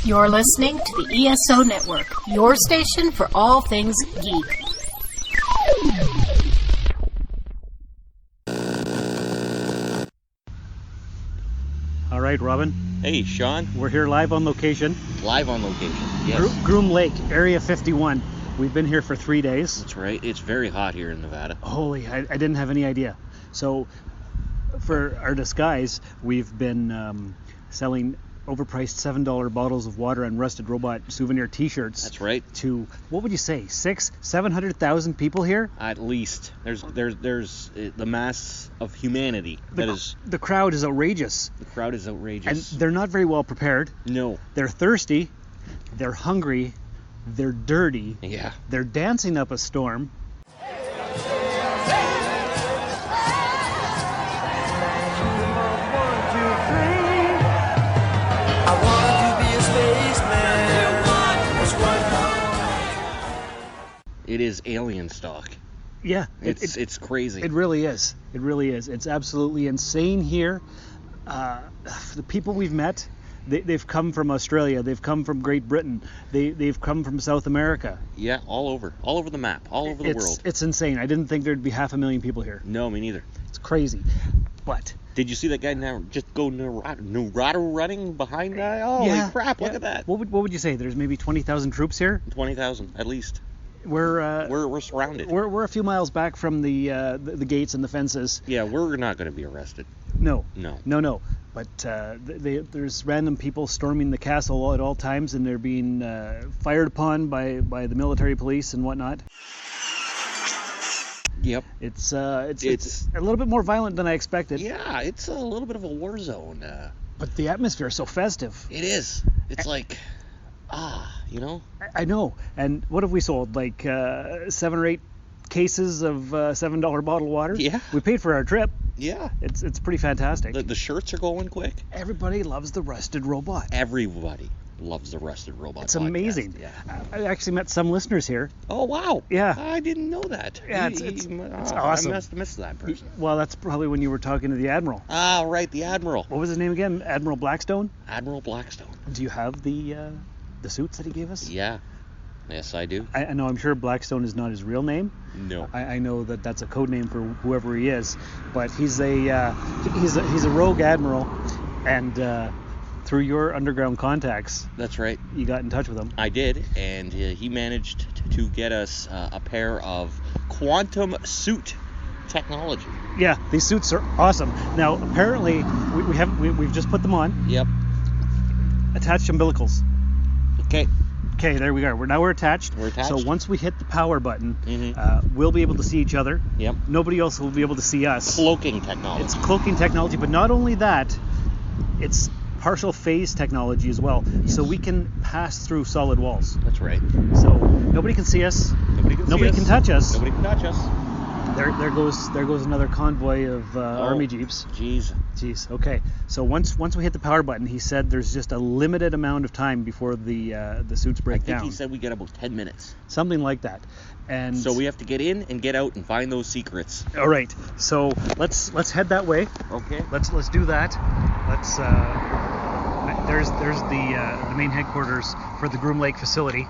You're listening to the ESO Network, your station for all things geek. All right, Robin. Hey, Shawn. We're here live on location. Live on location, yes. Groom Lake, Area 51. We've been here for 3 days. That's right. It's very hot here in Nevada. Holy, I didn't have any idea. So, for our disguise, we've been selling overpriced $7 bottles of water and Rusted Robot souvenir T-shirts. That's right. To, what would you say, 700,000 people here? At least. There's the mass of humanity. The crowd is outrageous. The crowd is outrageous. And they're not very well prepared. No. They're thirsty. They're hungry. They're dirty. Yeah. They're dancing up a storm. It is alien stock. Yeah. It's crazy. It really is. It really is. It's absolutely insane here. The people we've met, they've come from Australia. They've come from Great Britain. They've come from South America. Yeah, all over the map, all over the world. It's insane. I didn't think there'd be 500,000 people here. No, me neither. It's crazy. But did you see that guy now just go Naruto running behind that? Holy crap, look at that. What would you say? There's maybe 20,000 troops here? 20,000 at least. We're surrounded. We're a few miles back from the gates and the fences. Yeah, we're not going to be arrested. No. But there's random people storming the castle at all times, and they're being fired upon by the military police and whatnot. Yep. It's a little bit more violent than I expected. Yeah, it's a little bit of a war zone. But the atmosphere is so festive. It is. It's like, you know? I know. And what have we sold? Like 7 or 8 cases of $7 bottled water? Yeah. We paid for our trip. Yeah. It's pretty fantastic. The shirts are going quick. Everybody loves the Rusted Robot. Everybody loves the Rusted Robot. It's podcast. Amazing. Yeah. I actually met some listeners here. Oh, wow. Yeah. I didn't know that. Yeah, it's awesome. I must have missed that person. Well, that's probably when you were talking to the Admiral. Ah, right, the Admiral. What was his name again? Admiral Blackstone? Admiral Blackstone. Do you have the suits that he gave us? Yeah. Yes, I do. I know. I'm sure Blackstone is not his real name. No. I know that's a code name for whoever he is, but he's a rogue admiral, and through your underground contacts. That's right. You got in touch with him. I did, and he managed to get us a pair of quantum suit technology. Yeah, these suits are awesome. Now, apparently, we've just put them on. Yep. Attached umbilicals. Okay, there we are. We're attached. We're attached. So once we hit the power button, we'll be able to see each other. Yep. Nobody else will be able to see us. Cloaking technology. It's cloaking technology, but not only that, it's partial phase technology as well. Yes. So we can pass through solid walls. That's right. So nobody can see us. Nobody can touch us. Nobody can touch us. There goes another convoy of army jeeps. Jeez. Okay. So once we hit the power button, he said there's just a limited amount of time before the suits break down. I think he said we get about 10 minutes. Something like that. And so we have to get in and get out and find those secrets. All right. So let's head that way. Okay. Let's do that. There's the main headquarters for the Groom Lake facility.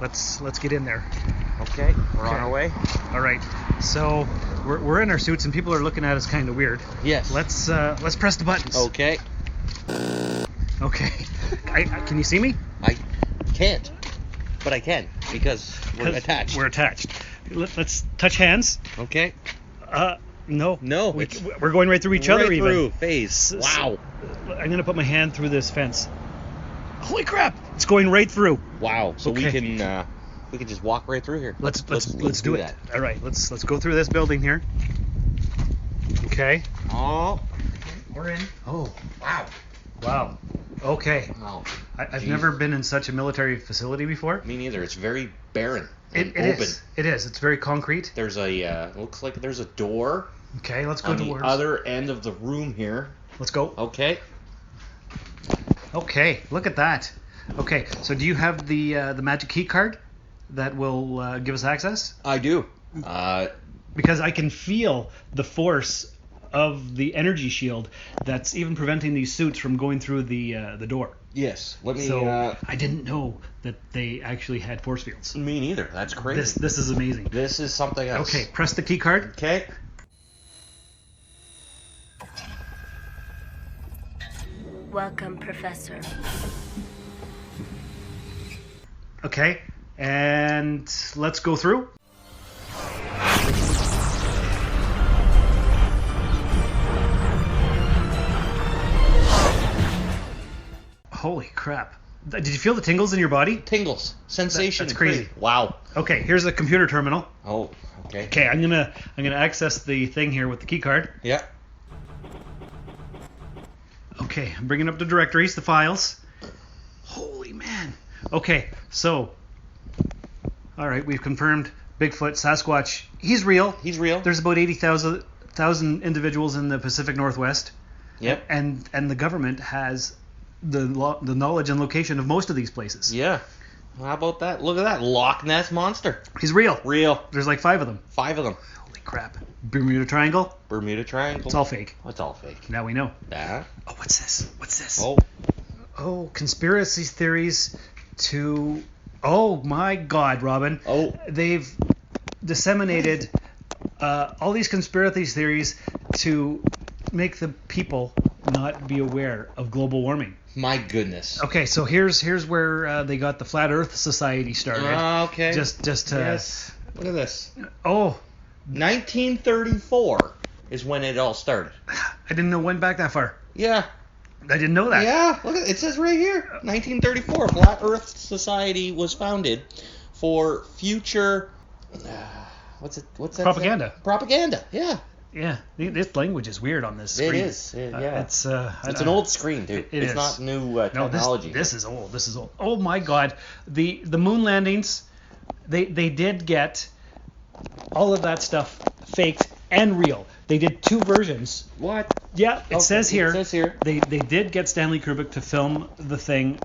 Let's get in there. Okay. We're on our way. All right. So we're in our suits and people are looking at us kind of weird. Yes. Let's press the buttons. Okay. Okay. Can you see me? I can't, but I can because we're attached. We're attached. Let's touch hands. Okay. No. We're going right through each other. Right even. through phase. Wow. I'm gonna put my hand through this fence. Holy crap! It's going right through. Wow. So okay. we can just walk right through here. Let's do it. All right. Let's go through this building here. Okay. Oh. We're in. Oh. Wow. Okay. Wow. I've never been in such a military facility before. Me neither. It's very barren. It is. It is. It's very concrete. There's looks like there's a door. Okay, let's go towards the other end of the room here. Let's go. Okay. Okay, look at that. Okay, so do you have the magic key card that will give us access? I do. Because I can feel the force of the energy shield that's even preventing these suits from going through the door. Yes. Let me. So I didn't know that they actually had force fields. Me neither. That's crazy. This is amazing. This is something else. Okay, press the key card. Okay. Welcome, Professor. Okay, and let's go through. Holy crap. Did you feel the tingles in your body? Tingles. Sensation. That's crazy. Wow. Okay, here's the computer terminal. Oh, okay. Okay, I'm gonna access the thing here with the key card. Yeah. Okay, I'm bringing up the directories, the files. Holy man. Okay, so, all right, we've confirmed Bigfoot, Sasquatch. He's real. He's real. There's about 80,000 individuals in the Pacific Northwest. Yep. And the government has the knowledge and location of most of these places. Yeah. How about that? Look at that Loch Ness monster. He's real. Real. There's like 5 of them. 5 of them. Holy crap. Bermuda Triangle. Bermuda Triangle. It's all fake. It's all fake. Now we know. Yeah. Oh, what's this? What's this? Oh. Conspiracy theories to... Oh, my God, Robin. Oh. They've disseminated all these conspiracy theories to make the people not be aware of global warming. My goodness. Okay, so here's where they got the Flat Earth Society started. Okay. Just to... Yes. Look at this. Oh, 1934 is when it all started. I didn't know it went back that far. Yeah. I didn't know that. Yeah. Look at it. It says right here. 1934, Flat Earth Society was founded for future. What's that? Propaganda. Say? Propaganda. Yeah. Yeah, this language is weird on this screen. It is. Yeah. It's an old screen, dude. It it's is. not new technology. No, this is old. This is old. Oh my God, the moon landings, they did get all of that stuff faked and real. They did 2 versions. What? Yeah, it says here. It says here. They did get Stanley Kubrick to film the thing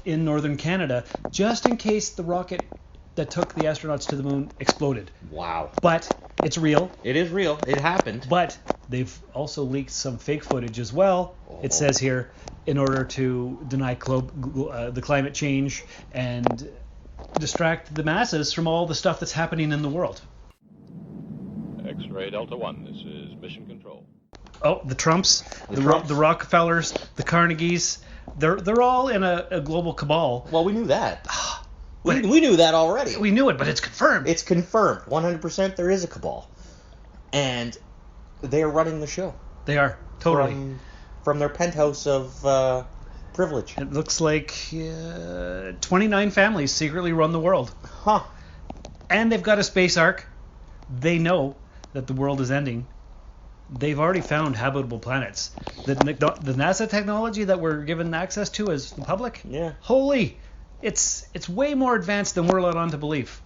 in northern Canada, just in case the rocket that took the astronauts to the moon exploded. Wow. But it's real. It is real. It happened. But they've also leaked some fake footage as well. Oh. It says here, in order to deny the climate change and distract the masses from all the stuff that's happening in the world. X-Ray Delta One, this is Mission Control. Oh, the Trumps, the Trumps. Rockefellers, the Carnegies, they're all in a global cabal. Well, we knew that. We knew that already. We knew it, but it's confirmed. It's confirmed. 100% there is a cabal. And they're running the show. They are, totally. From their penthouse of privilege. It looks like 29 families secretly run the world. Huh. And they've got a space ark. They know that the world is ending. They've already found habitable planets. The NASA technology that we're given access to as the public, Yeah. holy, it's way more advanced than we're let on to believe.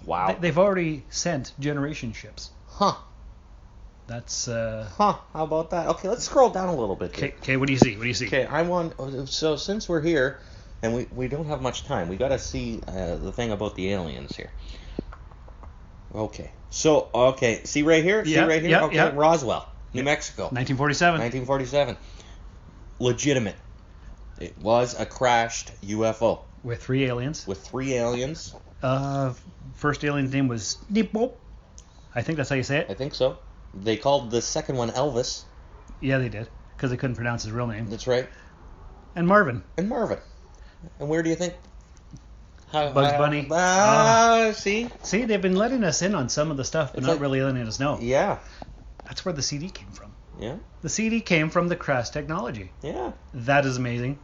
Wow. They've already sent generation ships. Huh. That's Huh. How about that? Okay, let's scroll down a little bit. okay. What do you see? What do you see? Okay, I want. So since we're here, and we don't have much time, we got to see the thing about the aliens here. Okay. So see right here. Yeah, See right here. yeah, Okay, yeah. Roswell, New Mexico, 1947. 1947. Legitimate. It was a crashed UFO With 3 aliens. with 3 aliens. First alien's name was Neepo. I think that's how you say I it. think so. They called the second one Elvis. Yeah, they did, because they couldn't pronounce his real name. That's right. And Marvin. And Marvin. And where do you think? Bugs Bunny. See? See, they've been letting us in on some of the stuff, but It's not like- really letting us know. Yeah. That's where the CD came from. Yeah. The CD came from the crash technology. Yeah. That is amazing.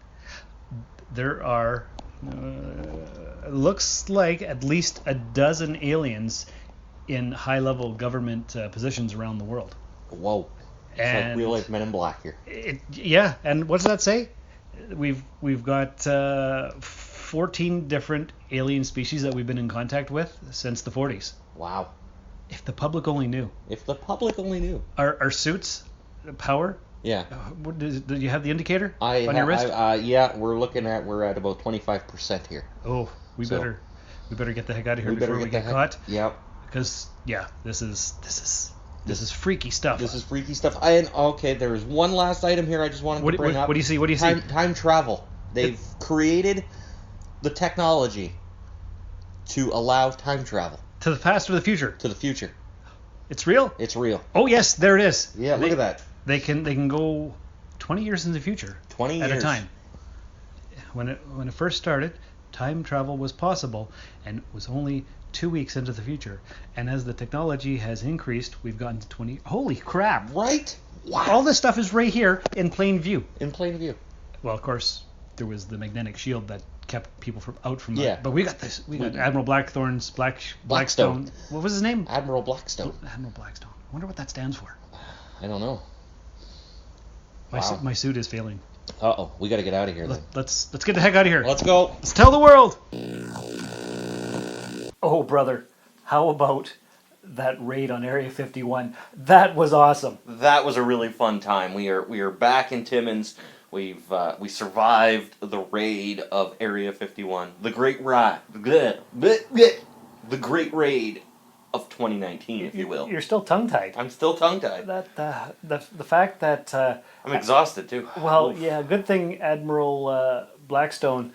There are, looks like at least a dozen aliens in high-level government positions around the world. Whoa. It's And like real life Men in Black here. yeah, and what does that say? We've got 14 different alien species that we've been in contact with since the 40s. Wow. If the public only knew. If the public only knew. Our suits, power. Yeah. Do you have the indicator on your wrist? Yeah, we're at about 25% here. Oh, we So- better get the heck out of here before we get caught. Yep. Because this is This is freaky stuff. This is freaky stuff. Okay, there is one last item here I just wanted to bring up. What do you see? What do you see? see? Time travel. They've created the technology to allow time travel. To the past or the future? To the future. It's real? It's real. Oh yes, there it is. Yeah, look at that. They can go 20 years in the future. 20 years at a time. When it first started, time travel was possible, and it was only 2 weeks into the future. And as the technology has increased, we've gotten to 20. Holy crap! Right? Wow. All this stuff is right here in plain view. In plain view. Well, of course, there was the magnetic shield that kept people out from Yeah. that. But we got this. We got Admiral Blackthorn's Blackstone. What was his name? Admiral Blackstone. Admiral Blackstone. I wonder what that stands for. I don't know. My suit is failing. Uh-oh. We got to get out of here then. Let's get the heck out of here. Let's go. Let's tell the world. Oh, brother. How about that raid on Area 51? That was awesome. That was a really fun time. We are back in Timmins. We survived the raid of Area 51. The great raid of 2019, if you will. You're still tongue-tied. I'm still tongue-tied. The fact that I'm exhausted too. Well, Oof. yeah, good thing Admiral Blackstone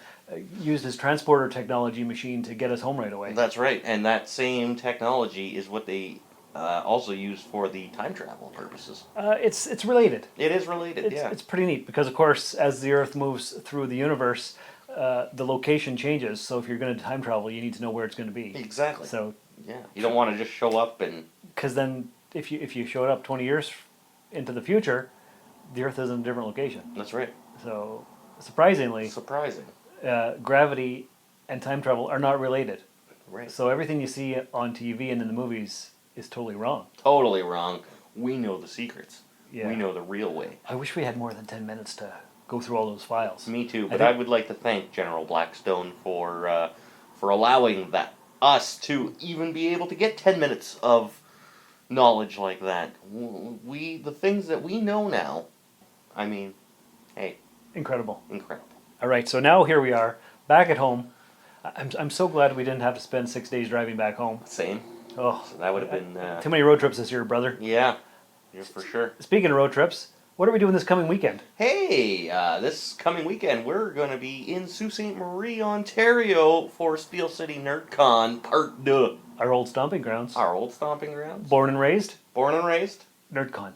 used his transporter technology machine to get us home right away. That's right, and that same technology is what they also use for the time travel purposes. It's related. It is related, yeah. It's pretty neat because, of course, as the Earth moves through the universe, the location changes. So if you're going to time travel, you need to know where it's going to be. Exactly. So yeah, you don't want to just show up and. Because then, if you showed up 20 years into the future, the Earth is in a different location. That's right. So surprising. Gravity and time travel are not related. Right. So everything you see on TV and in the movies is totally wrong. Totally wrong. We know the secrets. Yeah. We know the real way. I wish we had more than 10 minutes to go through all those files. Me too, but I would like to thank General Blackstone for allowing us to even be able to get 10 minutes of knowledge like that. The things that we know now, I mean, hey. Incredible. Incredible. All right, so now here we are, back at home. I'm so glad we didn't have to spend 6 days driving back home. Same. Oh, so that would have been... too many road trips this year, brother. Yeah, for sure. Speaking of road trips, what are we doing this coming weekend? Hey, this coming weekend we're going to be in Sault Ste. Marie, Ontario for Steel City NerdCon Part 2. Our old stomping grounds. Our old stomping grounds. Born and raised. NerdCon.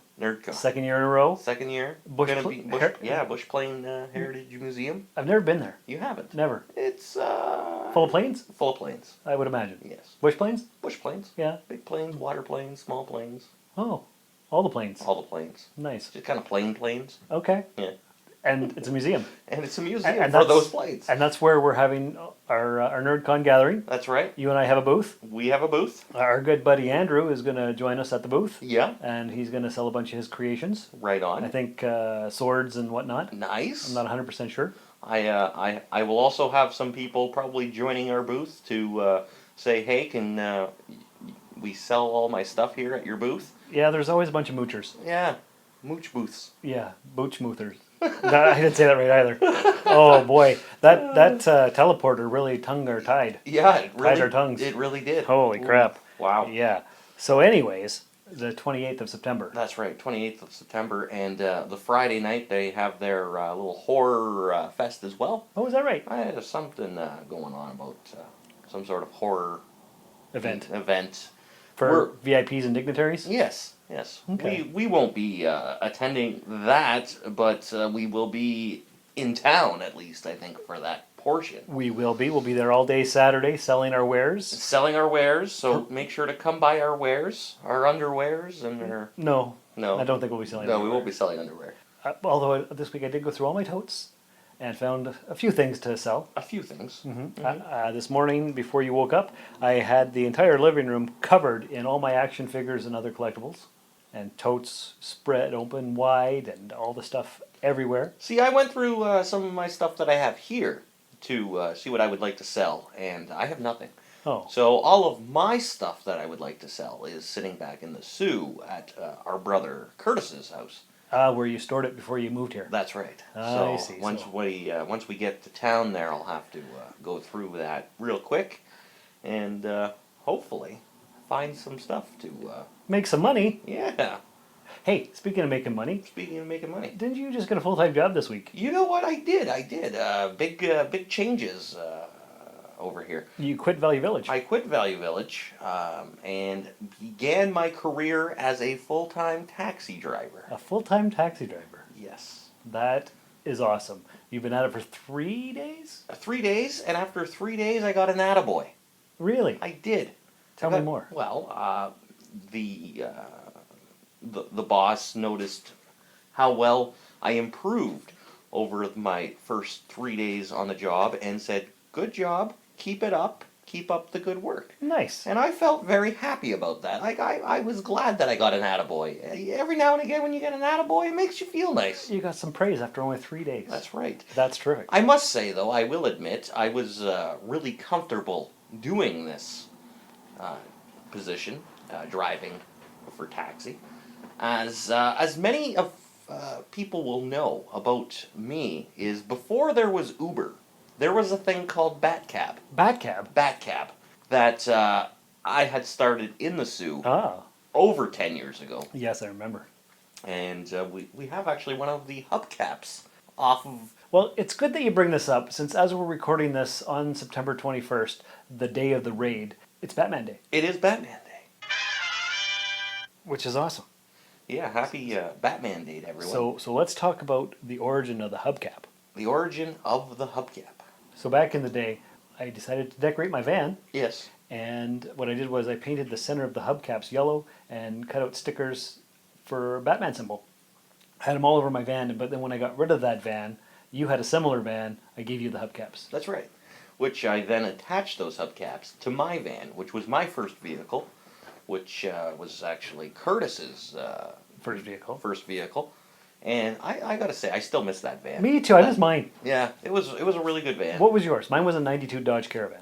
Second year in a row. Second year. Bushplane Heritage Museum. I've never been there. You haven't? Never. It's full of planes? Full of planes. I would imagine. Yes. Bush planes? Bush planes. Yeah. Big planes, water planes, small planes. Oh, all the planes. All the planes. Nice. Just kind of plain planes. Okay. Yeah. And it's a museum. And it's a museum for those planes. And that's where we're having our NerdCon gathering. That's right. You and I have a booth. We have a booth. Our good buddy Andrew is going to join us at the booth. Yeah. And he's going to sell a bunch of his creations. Right on. I think swords and whatnot. Nice. I'm not 100% sure. I will also have some people probably joining our booth to say, hey, can we sell all my stuff here at your booth? Yeah, there's always a bunch of moochers. Yeah. Mooch booths. Yeah, booch moothers. I didn't say that right either. Oh boy, that teleporter really tongue our tied. Yeah, it really tied our tongues. It really did. Holy crap! Wow. Yeah. So, anyways, the 28th of September. That's right, 28th of September, and the Friday night they have their little horror fest as well. Oh, is that right? There's something going on about some sort of horror event for VIPs and dignitaries. Yes. Okay. We won't be attending that, but we will be in town at least, I think, for that portion. We will be. We'll be there all day Saturday selling our wares. So make sure to come buy our wares, our underwears, and our... No. I don't think we'll be selling underwear. No, we won't be selling underwear. Although this week I did go through all my totes and found a few things to sell. A few things. Mm-hmm. This morning, before you woke up, I had the entire living room covered in all my action figures and other collectibles. And totes spread open wide and all the stuff everywhere. See, I went through some of my stuff that I have here to see what I would like to sell, and I have nothing. Oh. So all of my stuff that I would like to sell is sitting back in the Sioux at our brother Curtis's house. Where you stored it before you moved here. That's right. I see. Once we get to town there, I'll have to go through that real quick, and hopefully find some stuff to. Make some money. Yeah. Hey, speaking of making money, Speaking of making money. didn't you just get a full-time job this week? You know what? I did. Big changes over here. You quit Valley Village. I quit Value Village and began my career as a full-time taxi driver. A full-time taxi driver. Yes. That is awesome. You've been at it for 3 days? 3 days, and after 3 days, I got an attaboy. Really? I did. Tell me more. Well, the boss noticed how well I improved over my first 3 days on the job and said, "Good job, keep it up, keep up the good work." Nice. And I felt very happy about that. I was glad that I got an attaboy. Every now and again when you get an attaboy, it makes you feel nice. You got some praise after only 3 days. That's right. That's terrific. I must say, though, I will admit, I was really comfortable doing this position, driving for taxi. As many of people will know about me is before there was Uber, there was a thing called Batcab. Batcab? Batcab that I had started in the Sioux Ah. over 10 years ago. Yes, I remember. And we have actually one of the hubcaps off of... Well, it's good that you bring this up, since as we're recording this on September 21st, the day of the raid, it's Batman Day. It is Batman Day. Which is awesome. Yeah, happy Batman Day to everyone. So let's talk about the origin of the hubcap. The origin of the hubcap. So back in the day, I decided to decorate my van, Yes. and what I did was I painted the center of the hubcaps yellow and cut out stickers for a Batman symbol. I had them all over my van, but then when I got rid of that van, you had a similar van, I gave you the hubcaps. That's right. Which I then attached those hubcaps to my van, which was my first vehicle, which was actually Curtis's First vehicle. first vehicle. And I gotta say, I still miss that van. Me too, I miss mine. Yeah, it was a really good van. What was yours? Mine was a 92 Dodge Caravan.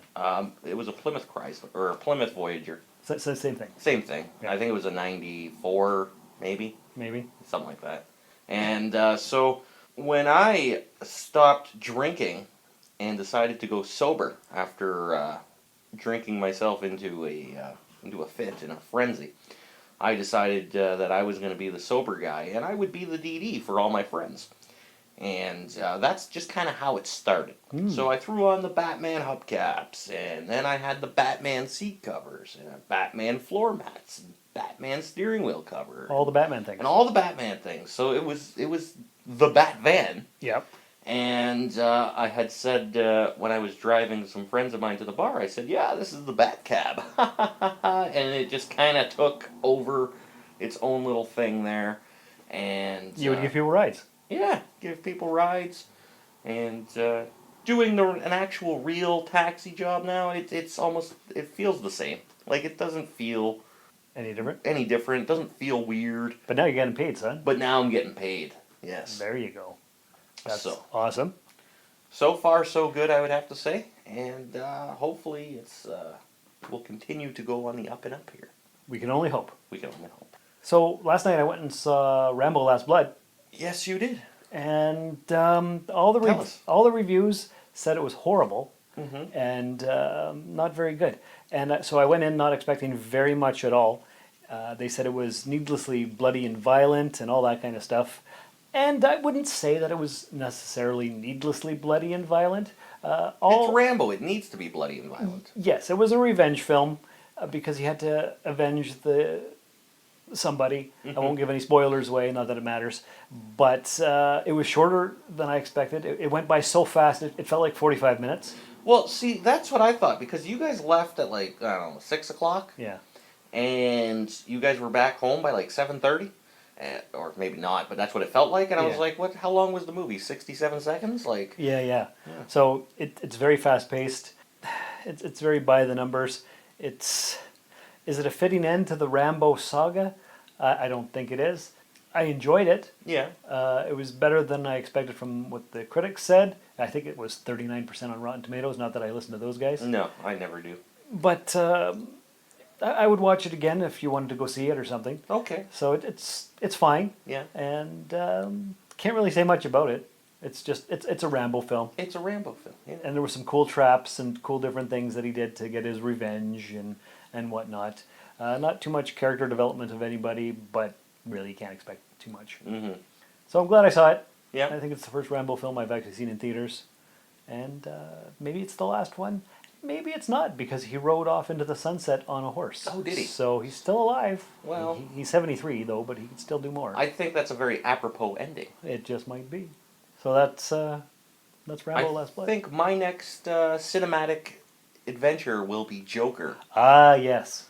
It was a Plymouth Chrysler, or a Plymouth Voyager. So same thing, Same thing. Yeah. I think it was a 94, maybe. maybe. Something like that. And so when I stopped drinking and decided to go sober after drinking myself into a fit and a frenzy, I decided that I was going to be the sober guy and I would be the DD for all my friends. And that's just kind of how it started. So I threw on the Batman hubcaps, and then I had the Batman seat covers, and Batman floor mats, and Batman steering wheel cover. All the Batman things. And all the Batman things. So it was the Bat van. Yep. And I had said when I was driving some friends of mine to the bar, I said, "Yeah, this is the Bat cab," and it just kind of took over its own little thing there. And You would give people rides. yeah, give people rides, and doing an actual real taxi job now. It's almost, it feels the same. Like, it doesn't feel Any different? any different. It doesn't feel weird. But now you're getting paid, son. But now I'm getting paid. Yes. There you go. That's So. awesome. So far, so good, I would have to say, and hopefully it's will continue to go on the up and up here. We can only hope. We can only hope. So last night I went and saw Rambo Last Blood, Yes, you did. and all the Tell us. all the reviews said it was horrible Mm-hmm. and not very good. And so I went in not expecting very much at all. They said it was needlessly bloody and violent and all that kind of stuff. And I wouldn't say that it was necessarily needlessly bloody and violent. It's Rambo. It needs to be bloody and violent. Yes, it was a revenge film because he had to avenge somebody. I won't give any spoilers away, not that it matters. But it was shorter than I expected. It went by so fast, it felt like 45 minutes. Well, see, that's what I thought, because you guys left at like, I don't know, 6 o'clock, Yeah. and you guys were back home by like 7:30, or maybe not, but that's what it felt like, and I was Yeah. like, what? How long was the movie? 67 seconds? Like, Yeah. So it's very fast paced. It's very by the numbers. Is it a fitting end to the Rambo saga? I don't think it is. I enjoyed it. yeah. It was better than I expected from what the critics said. I think it was 39% on Rotten Tomatoes. Not that I listen to those guys. No, I never do. But I would watch it again if you wanted to go see it or something. Okay. So it's fine. Yeah. And can't really say much about it. It's just it's a Rambo film. It's a Rambo film. Yeah. And there were some cool traps and cool different things that he did to get his revenge and whatnot. Not too much character development of anybody, but really you can't expect too much. Mm-hmm. So I'm glad I saw it. Yeah. I think it's the first Rambo film I've actually seen in theaters. And maybe it's the last one. Maybe it's not, because he rode off into the sunset on a horse. Oh, did he? So he's still alive. Well, he's 73 though, but he can still do more. I think that's a very apropos ending. It just might be. So that's Rambo Last Blood. I think my next cinematic adventure will be Joker, Ah, yes.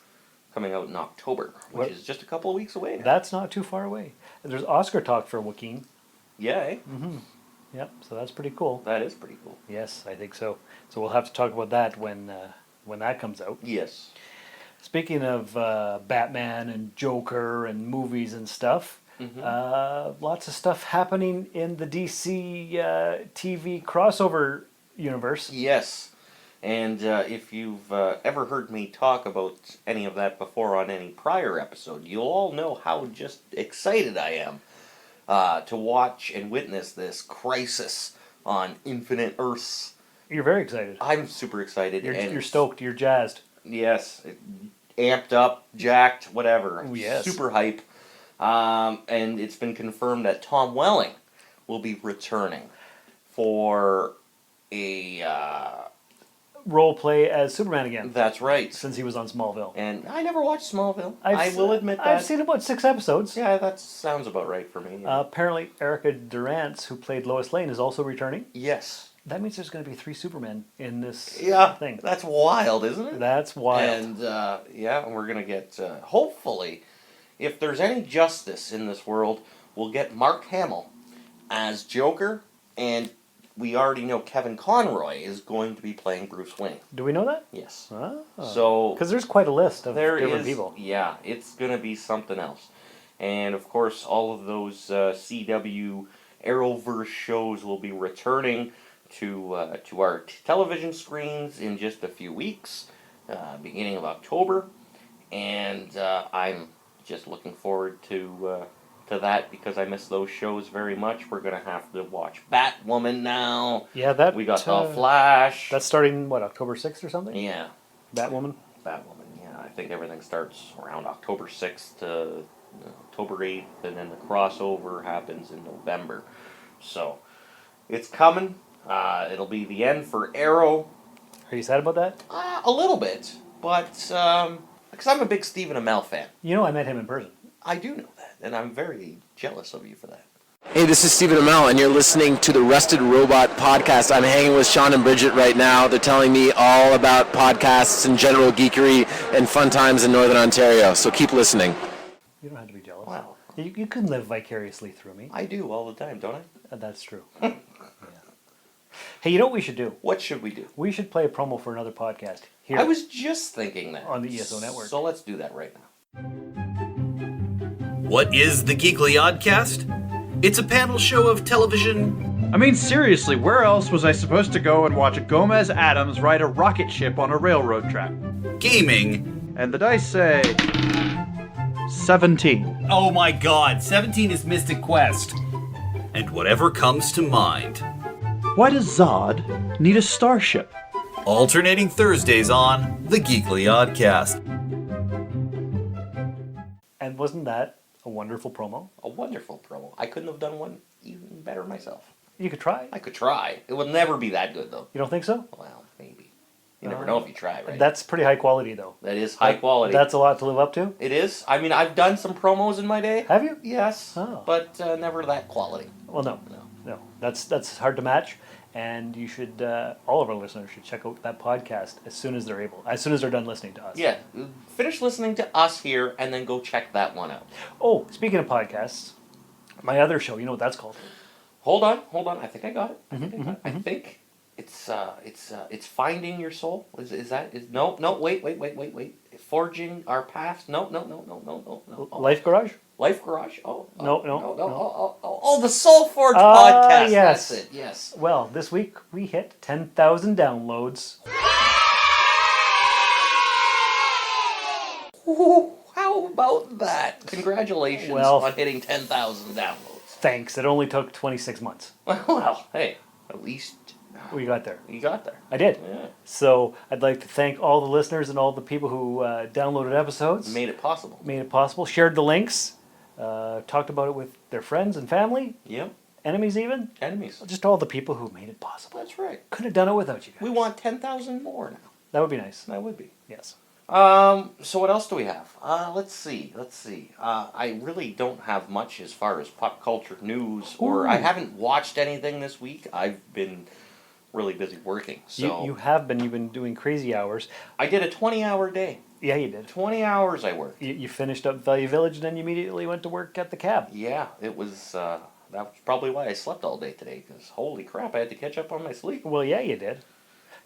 coming out in October, which What? is just a couple of weeks away now. That's not too far away. There's Oscar talk for Joaquin. Yeah, eh? Yep, so that's pretty cool. That is pretty cool. Yes, I think so. So we'll have to talk about that when that comes out. Yes. Speaking of Batman and Joker and movies and stuff, lots of stuff happening in the DC TV crossover universe. Yes. And if you've ever heard me talk about any of that before on any prior episode, you'll all know how just excited I am to watch and witness this crisis on Infinite Earths. You're very excited. I'm super excited. You're stoked. You're jazzed. Yes. Amped up, jacked, whatever. Oh, yes. Super hype. And it's been confirmed that Tom Welling will be returning for a... Role play as Superman again, That's right. since he was on Smallville. And I never watched Smallville. I will admit that. I've seen about 6 episodes. Yeah, that sounds about right for me. Yeah. Apparently, Erica Durance, who played Lois Lane, is also returning. Yes. That means there's going to be 3 Supermen in this thing. That's wild, isn't it? That's wild. And and we're gonna get hopefully, if there's any justice in this world, we'll get Mark Hamill as Joker, and we already know Kevin Conroy is going to be playing Bruce Wayne. Do we know that? Yes. Oh. So Because there's quite a list of there different is, people. yeah, it's gonna be something else, and of course all of those CW Arrowverse shows will be returning to our television screens in just a few weeks, beginning of October, and I'm just looking forward to that because I miss those shows very much. We're gonna have to watch Batwoman now. Yeah, We got The Flash. That's starting, what, October 6th or something? Yeah, Batwoman? Batwoman. Yeah, I think everything starts around October 6th to October 8th, and then the crossover happens in November. So it's coming. It'll be the end for Arrow. Are you sad about that? A little bit, but because I'm a big Stephen Amell fan. You know I met him in person. I do know that, and I'm very jealous of you for that. Hey, this is Stephen Amell, and you're listening to the Rusted Robot Podcast. I'm hanging with Shawn and Bridget right now. They're telling me all about podcasts and general geekery and fun times in Northern Ontario, so keep listening. You don't have to be jealous. Wow. You can live vicariously through me. I do all the time, don't I? That's true. Yeah. Hey, you know what we should do? What should we do? We should play a promo for another podcast here I was just thinking that. on the ESO network. So let's do that right now. What is the Geekly Oddcast? It's a panel show of television. I mean, seriously, where else was I supposed to go and watch Gomez Adams ride a rocket ship on a railroad track? Gaming. And the dice say 17. Oh my god, 17 is Mystic Quest. And whatever comes to mind. Why does Zod need a starship? Alternating Thursdays on the Geekly Oddcast. And wasn't that a wonderful promo? A wonderful promo. I couldn't have done one even better myself. You could try. I could try. It will never be that good, though. You don't think so? Well, maybe. You never know if you try, right? That's pretty high quality, though. That is high quality. That's a lot to live up to. It is. I mean, I've done some promos in my day. Have you? Yes. Oh. But never that quality. Well, no. That's hard to match, and you should. All of our listeners should check out that podcast as soon as they're able, as soon as they're done listening to us. Yeah. Finish listening to us here, and then go check that one out. Oh, speaking of podcasts, my other show. You know what that's called? Hold on. I think I got it. I think it's Finding Your Soul. No, wait. Forging Our Path. No. Life Garage. Life Garage. No. Oh, the Soul Forge podcast. Yes. That's it. Yes. Well, this week we hit 10,000 downloads. Ooh, how about that? Congratulations Well, on hitting 10,000 downloads. Thanks. It only took 26 months. Well, hey, at least We got there. You got there. I did. Yeah. So I'd like to thank all the listeners and all the people who downloaded episodes. Made it possible. Made it possible. Shared the links. Talked about it with their friends and family. Yep. Enemies even. Enemies. Just all the people who made it possible. That's right. Couldn't have done it without you guys. We want 10,000 more now. That would be nice. That would be. Yes. So what else do we have? Let's see. I really don't have much as far as pop culture news, or I haven't watched anything this week. I've been really busy working. So You've been doing crazy hours. I did a 20-hour day. Yeah, you did. 20 hours I worked. You finished up Value Village and then you immediately went to work at the cab. Yeah, it was. That was probably why I slept all day today. Because holy crap, I had to catch up on my sleep. Well, yeah, you did.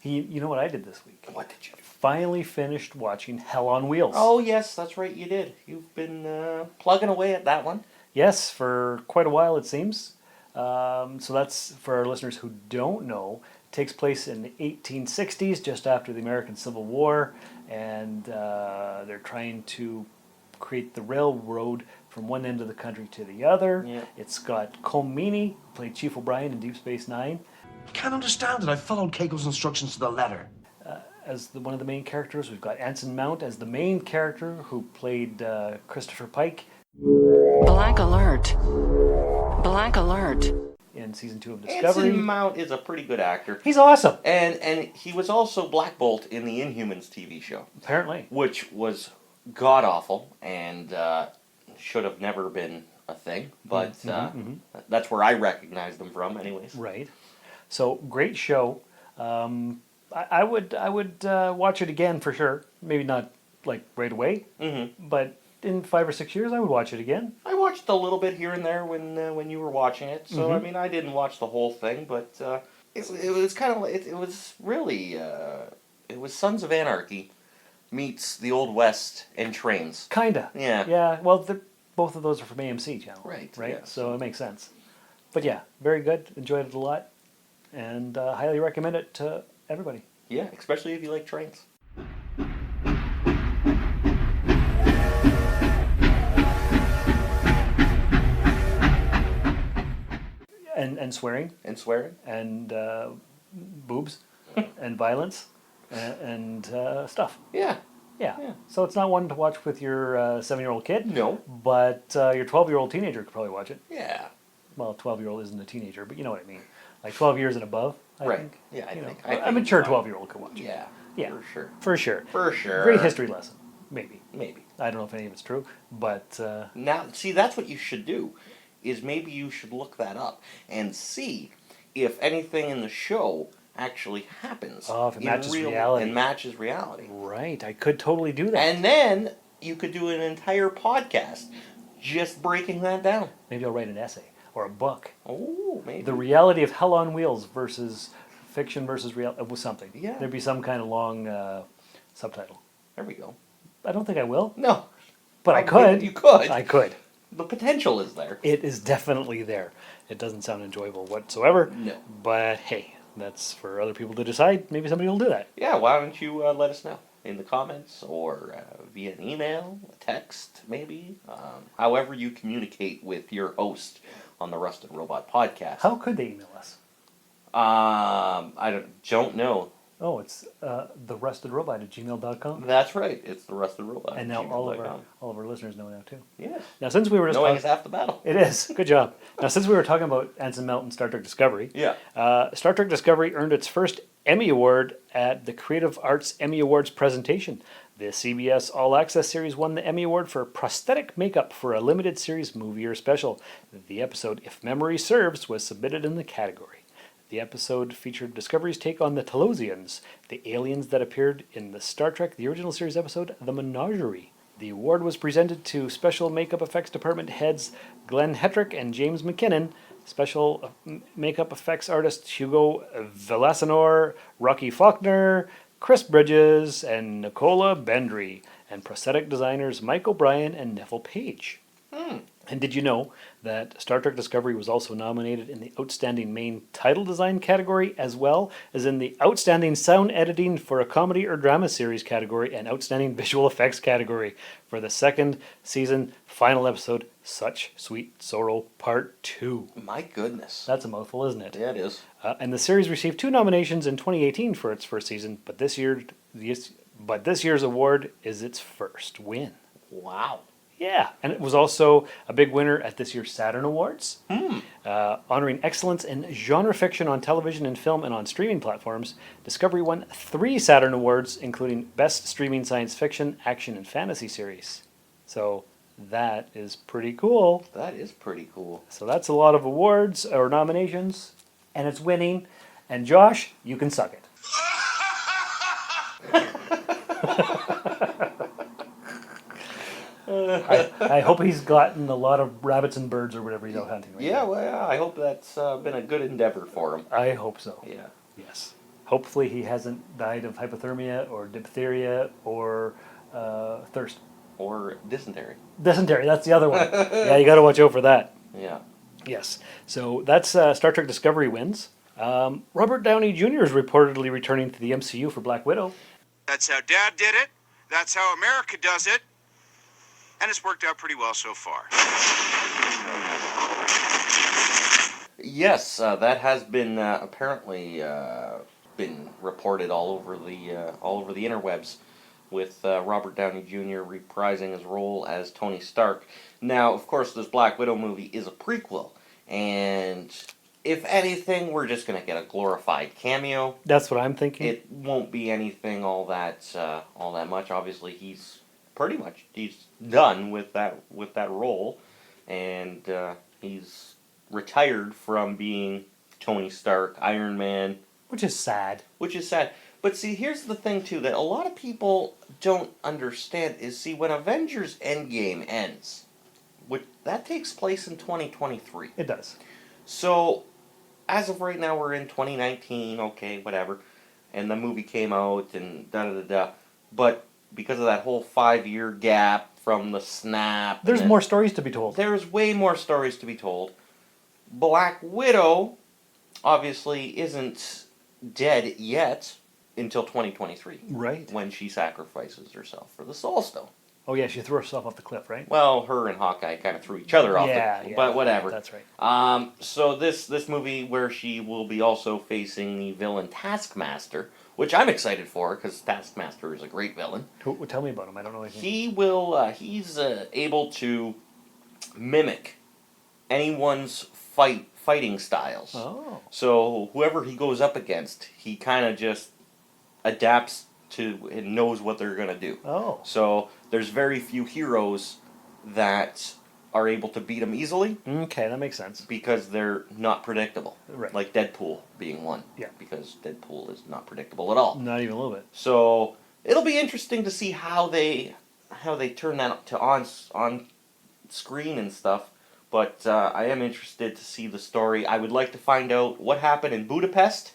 You know what I did this week? What did you do? Finally finished watching Hell on Wheels. Oh yes, that's right. You did. You've been plugging away at that one. Yes, for quite a while it seems. So that's, for our listeners who don't know, takes place in the 1860s, just after the American Civil War, and they're trying to create the railroad from one end of the country to the other. Yeah. It's got Colm Meaney, who played Chief O'Brien in Deep Space Nine, Can't understand it. I followed Keiko's instructions to the letter. as one of the main characters. We've got Anson Mount as the main character, who played Christopher Pike Blank alert. Blank alert. in season 2 of Discovery. Anson Mount is a pretty good actor. He's awesome. And he was also Black Bolt in the Inhumans TV show. Apparently. Which was god awful and should have never been a thing. But that's where I recognized him from, anyways. Right. So great show. I would watch it again for sure. Maybe not like right away, but in 5 or 6 years I would watch it again. I watched a little bit here and there when you were watching it. So I mean, I didn't watch the whole thing, but it was kind of it was really it was Sons of Anarchy meets the Old West and Trains. Kinda. Yeah. Yeah. Well, both of those are from AMC channel. Right. Right. Yeah. So it makes sense. But yeah, very good. Enjoyed it a lot, and highly recommend it to everybody. Yeah, especially if you like trains. And swearing And swearing. and boobs and violence and stuff. Yeah. Yeah. Yeah. So it's not one to watch with your 7-year-old kid. No. But your 12-year-old teenager could probably watch it. Yeah. Well, 12-year-old isn't a teenager, but you know what I mean. Like 12 years and above, I Right. think. Yeah, I You know, think- I a think mature it's fine. 12-year-old could watch it. Yeah. Yeah. For sure. For sure. For sure. Great history lesson. Maybe. Maybe. I don't know if any of it's true, but Now, see, that's what you should do, is maybe you should look that up and see if anything in the show actually happens. Oh, if it in matches real, reality. And matches reality. right, I could totally do that. And then you could do an entire podcast just breaking that down. Maybe I'll write an essay or a book. Oh, maybe. The reality of Hell on Wheels versus fiction versus reality was something. Yeah. There'd be some kind of long subtitle. There we go. I don't think I will, No. but I Oh, could. You could. I could. The potential is there. It is definitely there. It doesn't sound enjoyable whatsoever. No. But hey, that's for other people to decide. Maybe somebody will do that. Yeah, why don't you let us know in the comments or via an email, a text, maybe. However you communicate with your host on the Rusted Robot podcast. How could they email us? I don't know. Oh, it's therustedrobot@gmail.com. That's right. It's the Rusted Robot. And now all of gmail.com. our listeners know now too. Yes. Now, since we were just Knowing talking, is half the battle. it is good job. Now, since we were talking about Anson Mount and Star Trek Discovery, Yeah. Star Trek Discovery earned its first Emmy Award at the Creative Arts Emmy Awards presentation. The CBS All Access series won the Emmy Award for prosthetic makeup for a limited series movie or special. The episode, If Memory Serves, was submitted in the category. The episode featured Discovery's take on the Telosians, the aliens that appeared in the Star Trek The Original Series episode The Menagerie. The award was presented to Special Makeup Effects Department heads Glenn Hetrick and James McKinnon, Special Makeup Effects artists Hugo Villasenor, Rocky Faulkner, Chris Bridges, and Nicola Bendry, and prosthetic designers Mike O'Brien and Neville Page. And did you know that Star Trek Discovery was also nominated in the Outstanding Main Title Design category, as well as in the Outstanding Sound Editing for a Comedy or Drama Series category and Outstanding Visual Effects category for the second season final episode, Such Sweet Sorrow Part 2. My goodness. That's a mouthful, isn't it? Yeah, it is. And the series received 2 nominations in 2018 for its first season, but this year's award is its first win. Wow. Yeah, and it was also a big winner at this year's Saturn Awards, honoring excellence in genre fiction on television and film and on streaming platforms. Discovery won 3 Saturn Awards, including Best Streaming Science Fiction, Action, and Fantasy Series. So that is pretty cool. That is pretty cool. So that's a lot of awards or nominations, and it's winning. And Josh, you can suck it. I hope he's gotten a lot of rabbits and birds or whatever he's out hunting right now. Well, I hope that's been a good endeavor for him. I hope so. Yeah. Yes. Hopefully he hasn't died of hypothermia or diphtheria or thirst. Or dysentery. Dysentery, that's the other one. Yeah, you got to watch out for that. Yeah. Yes. So that's Star Trek Discovery wins. Robert Downey Jr. is reportedly returning to the MCU for Black Widow. That's how Dad did it. That's how America does it. And it's worked out pretty well so far. Yes, that has been apparently been reported all over the interwebs, with Robert Downey Jr. reprising his role as Tony Stark. Now, of course, this Black Widow movie is a prequel, and if anything, we're just gonna get a glorified cameo. That's what I'm thinking. It won't be anything all that much. Obviously, he's done with that role, and he's retired from being Tony Stark, Iron Man, which is sad. But see, here's the thing too that a lot of people don't understand is, see, when Avengers Endgame ends, that takes place in 2023. It does. So, as of right now, we're in 2019. Okay, whatever, and the movie came out and da-da-da-da, but because of that whole 5-year gap from the snap. There's more stories to be told. There's way more stories to be told. Black Widow obviously isn't dead yet until 2023. Right. When she sacrifices herself for the Soul Stone. Oh yeah, she threw herself off the cliff, right? Well, her and Hawkeye kind of threw each other off but whatever. That's right. So this movie where she will be also facing the villain Taskmaster, which I'm excited for because Taskmaster is a great villain. Tell me about him. I don't know anything. He's able to mimic anyone's fighting styles. Oh. So whoever he goes up against, he kind of just adapts to and knows what they're gonna do. Oh. So there's very few heroes that are able to beat him easily. Okay, that makes sense. Because they're not predictable. Right. Like Deadpool being one. Yeah. Because Deadpool is not predictable at all. Not even a little bit. So it'll be interesting to see how they turn that to on screen and stuff. But I am interested to see the story. I would like to find out what happened in Budapest.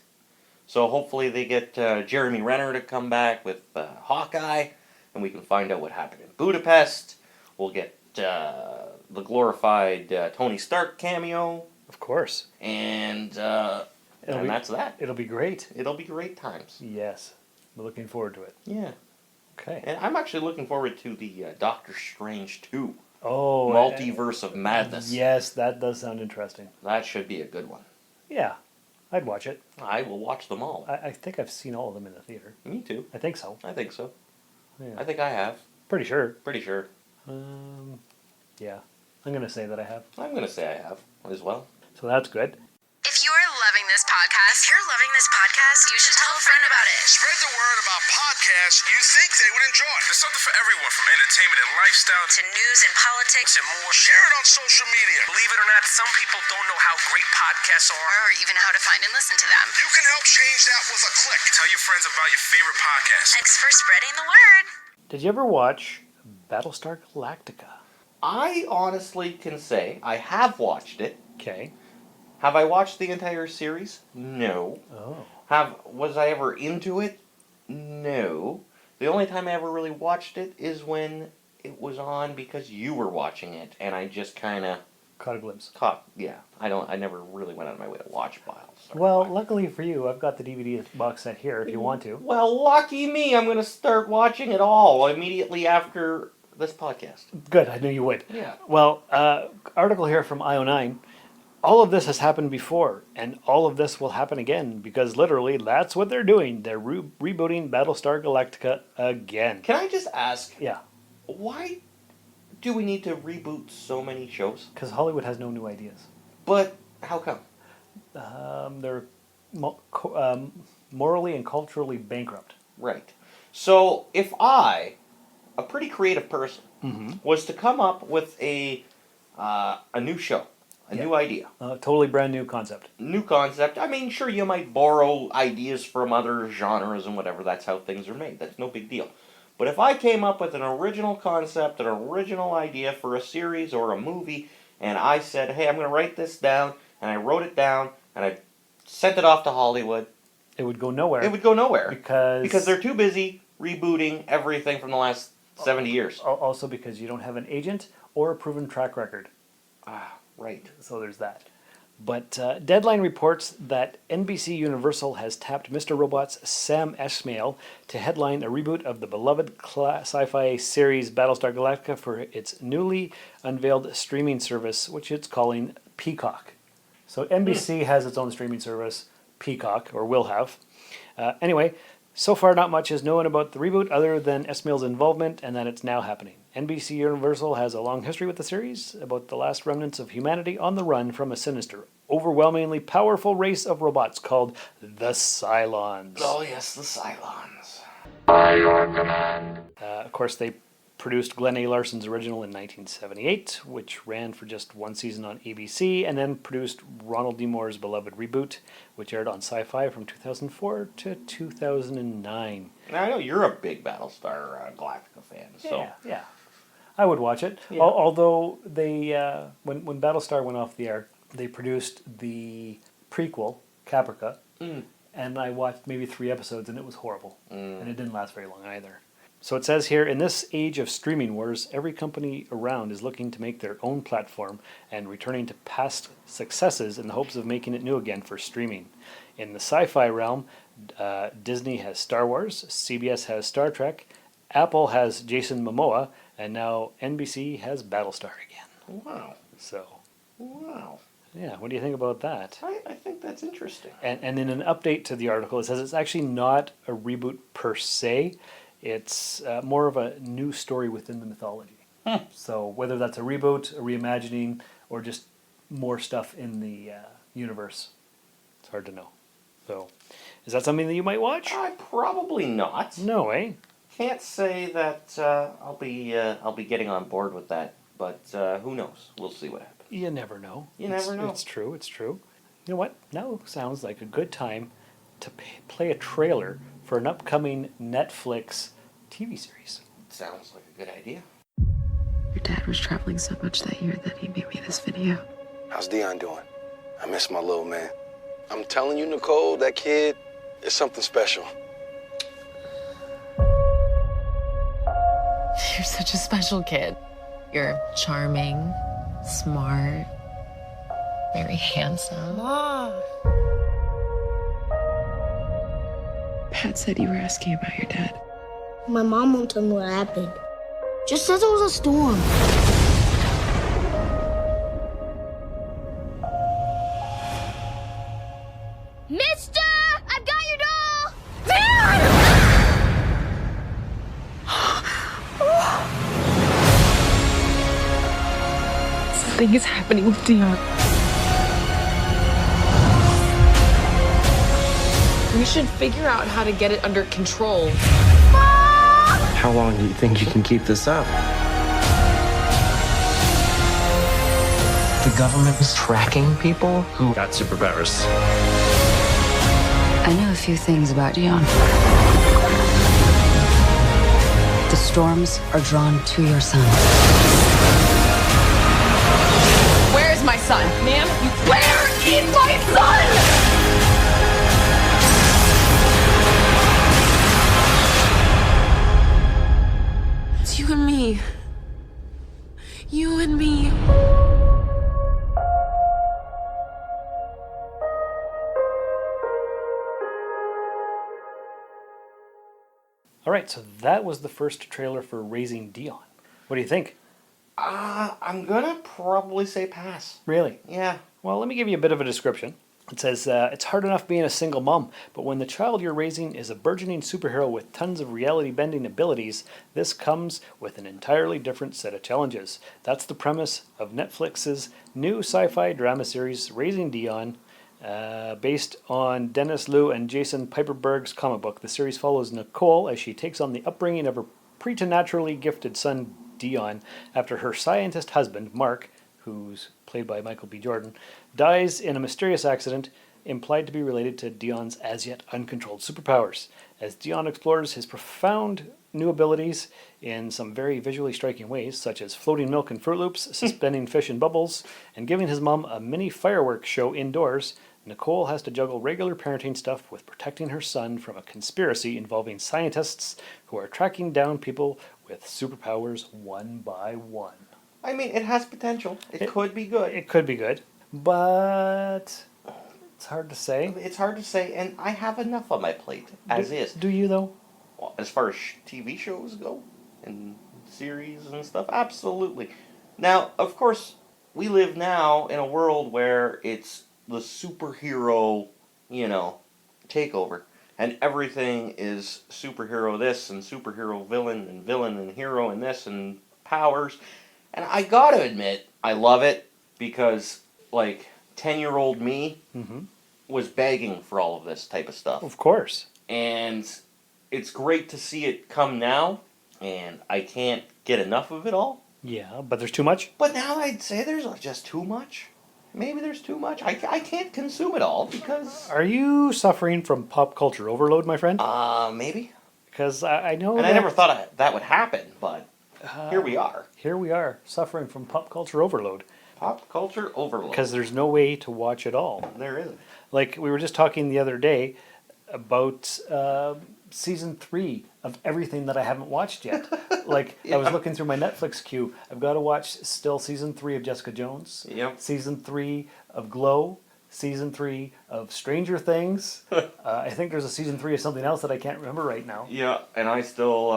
So hopefully they get Jeremy Renner to come back with Hawkeye, and we can find out what happened in Budapest. We'll get the glorified Tony Stark cameo. Of course. And that's that. It'll be great. It'll be great times. Yes. We're looking forward to it. Yeah. Okay. And I'm actually looking forward to the Doctor Strange 2. Oh. Multiverse of Madness. Yes, that does sound interesting. That should be a good one. Yeah. I'd watch it. I will watch them all. I think I've seen all of them in the theater. Me too. I think so. I think so. Yeah. I think I have. Pretty sure. Pretty sure. Yeah. I'm going to say that I have. I'm going to say I have as well. So that's good. If you are loving this podcast, you should tell a friend about it. Spread the word about podcasts you think they would enjoy. There's something for everyone, from entertainment and lifestyle To news and politics and more. Share it on social media. Believe it or not, some people don't know how great podcasts are. or even how to find and listen to them. You can help change that with a click. Tell your friends about your favorite podcast. Thanks for spreading the word. Did you ever watch Battlestar Galactica? I honestly can say I have watched it. Okay. Have I watched the entire series? No. Oh. Was I ever into it? No. The only time I ever really watched it is when it was on because you were watching it, and I just kind of Caught a glimpse. Yeah, I never really went out of my way to watch Battlestar. Well, luckily for you, I've got the DVD box set here if you want to. Well, lucky me, I'm going to start watching it all immediately after this podcast. Good, I knew you would. Yeah. Well, article here from IO9. All of this has happened before, and all of this will happen again, because literally that's what they're doing. They're rebooting Battlestar Galactica again. Can I just ask? Yeah. Why do we need to reboot so many shows? Because Hollywood has no new ideas. But how come? They're morally and culturally bankrupt. Right. So if I, a pretty creative person, was to come up with a new show, a new idea. Totally brand new concept. New concept. I mean, sure, you might borrow ideas from other genres and whatever. That's how things are made. That's no big deal. But if I came up with an original concept, an original idea for a series or a movie, and I said, hey, I'm going to write this down, and I wrote it down, and I sent it off to Hollywood. It would go nowhere. It would go nowhere. Because they're too busy rebooting everything from the last 70 years. Also because you don't have an agent or a proven track record. Ah, right. So there's that. But Deadline reports that NBC Universal has tapped Mr. Robot's Sam Esmail to headline a reboot of the beloved sci-fi series Battlestar Galactica for its newly unveiled streaming service, which it's calling Peacock. So NBC has its own streaming service, Peacock, or will have. Anyway, so far not much is known about the reboot other than Esmail's involvement and that it's now happening. NBC Universal has a long history with the series about the last remnants of humanity on the run from a sinister, overwhelmingly powerful race of robots called the Cylons. Oh yes, the Cylons. Of course, they produced Glenn A. Larson's original in 1978, which ran for just one season on ABC, and then produced Ronald D. Moore's beloved reboot, which aired on Sci-Fi from 2004 to 2009. Now, I know you're a big Battlestar Galactica fan, so... Yeah. I would watch it. Yeah. Although they, when Battlestar went off the air, they produced the prequel, Caprica, and I watched maybe 3 episodes, and it was horrible. And it didn't last very long either. So it says here, in this age of streaming wars, every company around is looking to make their own platform and returning to past successes in the hopes of making it new again for streaming. In the sci-fi realm, Disney has Star Wars, CBS has Star Trek, Apple has Jason Momoa, and now NBC has Battlestar again. Wow. So. Wow. Yeah, what do you think about that? I think that's interesting. And in an update to the article, it says it's actually not a reboot per se. It's more of a new story within the mythology. So whether that's a reboot, a reimagining, or just more stuff in the universe, it's hard to know. So, is that something that you might watch? Probably not. No, eh? Can't say that I'll be getting on board with that, but who knows? We'll see what happens. You never know. You never know. It's true. You know what? Now sounds like a good time to play a trailer for an upcoming Netflix TV series. Sounds like a good idea. Your dad was traveling so much that year that he made me this video. How's Dion doing? I miss my little man. I'm telling you, Nicole, that kid is something special. You're such a special kid. You're charming, smart, very handsome. Mom! Pat said you were asking about your dad. My mom won't tell me what happened. Just says it was a storm. Mister! I've got your doll! Man! Something is happening with Dion. We should figure out how to get it under control. How long do you think you can keep this up? The government is tracking people who got superpowers. I know a few things about Dion. The storms are drawn to your son. Where is my son? Ma'am, where is my son? It's you and me. All right, so that was the first trailer for Raising Dion. What do you think? I'm gonna probably say pass. Really? Yeah. Well, let me give you a bit of a description. It says, it's hard enough being a single mom, but when the child you're raising is a burgeoning superhero with tons of reality-bending abilities, this comes with an entirely different set of challenges. That's the premise of Netflix's new sci-fi drama series, Raising Dion, based on Dennis Liu and Jason Piperberg's comic book. The series follows Nicole as she takes on the upbringing of her preternaturally gifted son, Dion, after her scientist husband, Mark, who's played by Michael B. Jordan, dies in a mysterious accident implied to be related to Dion's as yet uncontrolled superpowers. As Dion explores his profound new abilities in some very visually striking ways, such as floating milk in Fruit Loops, suspending fish in bubbles, and giving his mom a mini fireworks show indoors, Nicole has to juggle regular parenting stuff with protecting her son from a conspiracy involving scientists who are tracking down people with superpowers one by one. I mean, it has potential. It could be good. It could be good, but it's hard to say. It's hard to say, and I have enough on my plate as is. Do you, though? Well, as far as TV shows go, and series and stuff, absolutely. Now, of course, we live now in a world where it's the superhero, takeover. And everything is superhero this and superhero villain and hero and this and powers. And I gotta admit, I love it because, 10-year-old me was begging for all of this type of stuff. Of course. And it's great to see it come now, and I can't get enough of it all. Yeah, but there's too much? But now I'd say there's just too much. Maybe there's too much. I can't consume it all because... Are you suffering from pop culture overload, my friend? Maybe. Because I know and I never thought that would happen, but here we are. Here we are, suffering from pop culture overload. Pop culture overload. Because there's no way to watch it all. There isn't. Like, we were just talking the other day about season 3 of everything that I haven't watched yet. I was looking through my Netflix queue. I've got to watch still season 3 of Jessica Jones. Yep. Season 3 of Glow. Season 3 of Stranger Things. I think there's a season 3 of something else that I can't remember right now. Yeah, and I still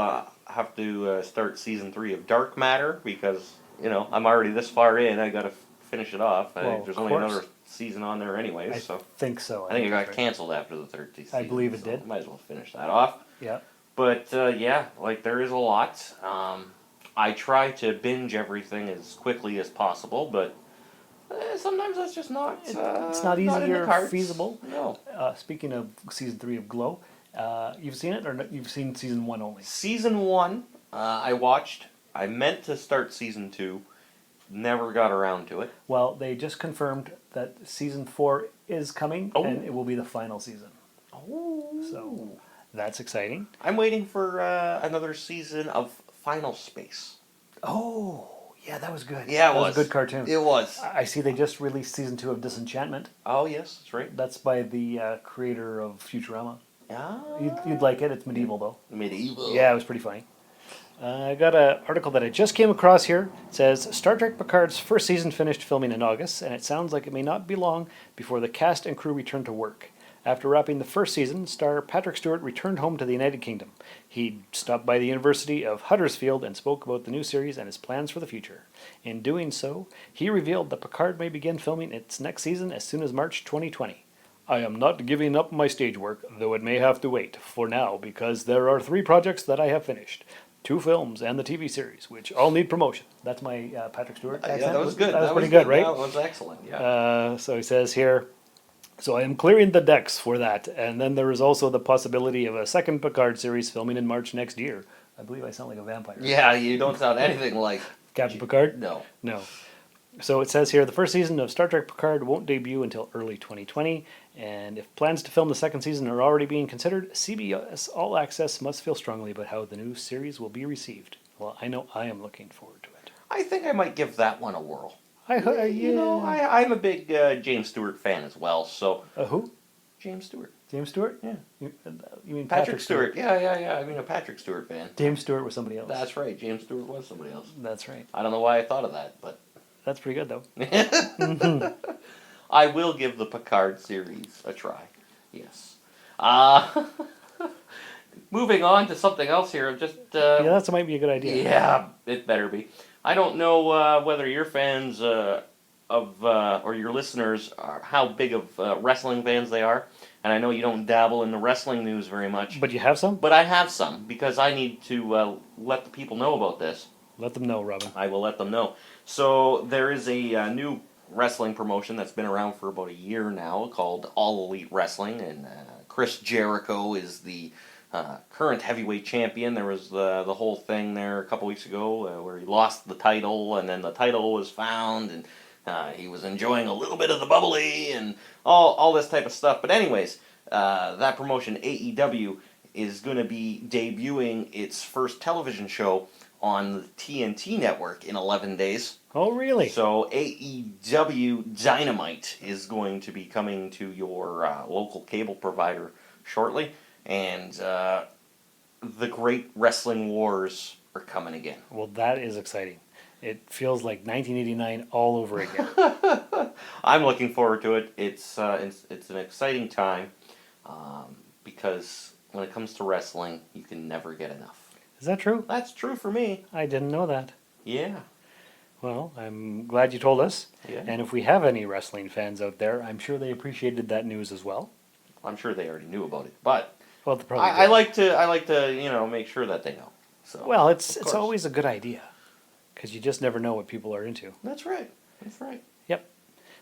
have to start season 3 of Dark Matter because, I'm already this far in. I got to finish it off. There's only another season on there anyway. I think so. I think it got canceled after the third season. I believe it did. Might as well finish that off. Yeah. But there is a lot. I try to binge everything as quickly as possible, but sometimes that's just not. It's not easy or feasible. No. Speaking of season 3 of Glow, you've seen it, or you've seen season 1 only? Season 1, I watched. I meant to start season 2. Never got around to it. Well, they just confirmed that season 4 is coming, and it will be the final season. Oh. So that's exciting. I'm waiting for another season of Final Space. Oh, yeah, that was good. Yeah, that was a good cartoon. It was. I see they just released season 2 of Disenchantment. Oh, yes, that's right. That's by the creator of Futurama. Ah. You'd like it. It's medieval, though. Medieval. Yeah, it was pretty funny. I got an article that I just came across here. It says, Star Trek Picard's first season finished filming in August, and it sounds like it may not be long before the cast and crew return to work. After wrapping the first season, star Patrick Stewart returned home to the United Kingdom. He stopped by the University of Huddersfield and spoke about the new series and his plans for the future. In doing so, he revealed that Picard may begin filming its next season as soon as March 2020. I am not giving up my stage work, though it may have to wait for now because there are 3 projects that I have finished. 2 films and the TV series, which all need promotion. That's my Patrick Stewart accent. Yeah, that was good. That was pretty good, right? That was excellent, yeah. So he says here, so I am clearing the decks for that. And then there is also the possibility of a second Picard series filming in March next year. I believe I sound like a vampire. Yeah, you don't sound anything like... Captain Picard? No. No. So it says here, the first season of Star Trek Picard won't debut until early 2020, and if plans to film the second season are already being considered, CBS All Access must feel strongly about how the new series will be received. Well, I know I am looking forward to it. I think I might give that one a whirl. I'm a big James Stewart fan as well, so... Who? James Stewart. James Stewart? Yeah. You mean Patrick Stewart. Yeah. I mean a Patrick Stewart fan. James Stewart was somebody else. That's right. James Stewart was somebody else. That's right. I don't know why I thought of that, but... That's pretty good, though. I will give the Picard series a try. Yes. moving on to something else here. Just yeah, that might be a good idea. Yeah, it better be. I don't know whether your fans or your listeners are how big of wrestling fans they are, and I know you don't dabble in the wrestling news very much. But you have some? But I have some, because I need to let the people know about this. Let them know, Robin. I will let them know. So there is a new wrestling promotion that's been around for about a year now called All Elite Wrestling, and Chris Jericho is the current heavyweight champion. There was the whole thing there a couple weeks ago where he lost the title, and then the title was found, and he was enjoying a little bit of the bubbly and all this type of stuff. But anyways, that promotion, AEW, is going to be debuting its first television show on the TNT network in 11 days. Oh, really? So AEW Dynamite is going to be coming to your local cable provider shortly, and the Great Wrestling Wars are coming again. Well, that is exciting. It feels like 1989 all over again. I'm looking forward to it. It's an exciting time because when it comes to wrestling, you can never get enough. Is that true? That's true for me. I didn't know that. Yeah. Well, I'm glad you told us. Yeah. And if we have any wrestling fans out there, I'm sure they appreciated that news as well. I'm sure they already knew about it, but well, probably I like to make sure that they know. So well, it's always a good idea because you just never know what people are into. That's right. That's right. Yep.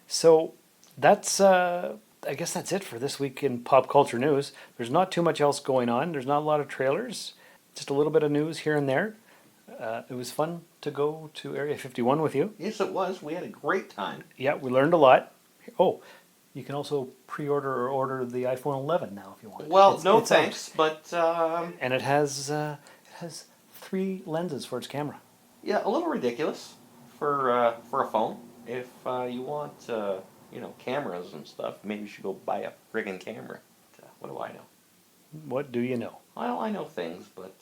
So that's I guess that's it for this week in pop culture news. There's not too much else going on. There's not a lot of trailers. Just a little bit of news here and there. It was fun to go to Area 51 with you. Yes, it was. We had a great time. Yeah, we learned a lot. Oh, you can also pre-order or order the iPhone 11 now if you want. Well, no thanks, but... And it has 3 lenses for its camera. Yeah, a little ridiculous for a phone. If you want, cameras and stuff, maybe you should go buy a friggin' camera. What do I know? What do you know? Well, I know things, but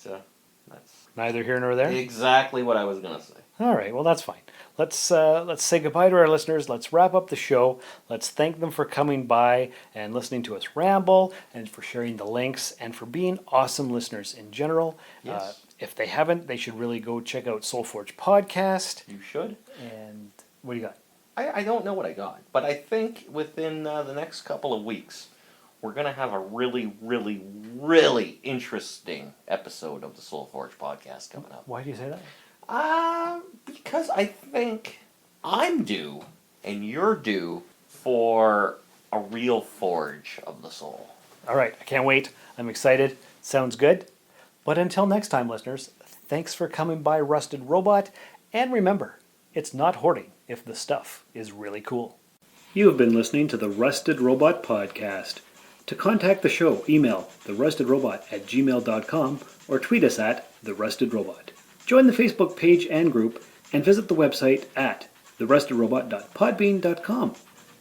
that's... Neither here nor there? Exactly what I was going to say. All right, well, that's fine. Let's say goodbye to our listeners. Let's wrap up the show. Let's thank them for coming by and listening to us ramble, and for sharing the links, and for being awesome listeners in general. Yes. If they haven't, they should really go check out Soul Forge Podcast. You should. And what do you got? I don't know what I got, but I think within the next couple of weeks, we're going to have a really, really, really interesting episode of the Soul Forge Podcast coming up. Why do you say that? Because I think I'm due and you're due for a real forge of the soul. All right, I can't wait. I'm excited. Sounds good. But until next time, listeners, thanks for coming by Rusted Robot. And remember, it's not hoarding if the stuff is really cool. You have been listening to the Rusted Robot Podcast. To contact the show, email therustedrobot@gmail.com or tweet us at therustedrobot. Join the Facebook page and group, and visit the website at therustedrobot.podbean.com.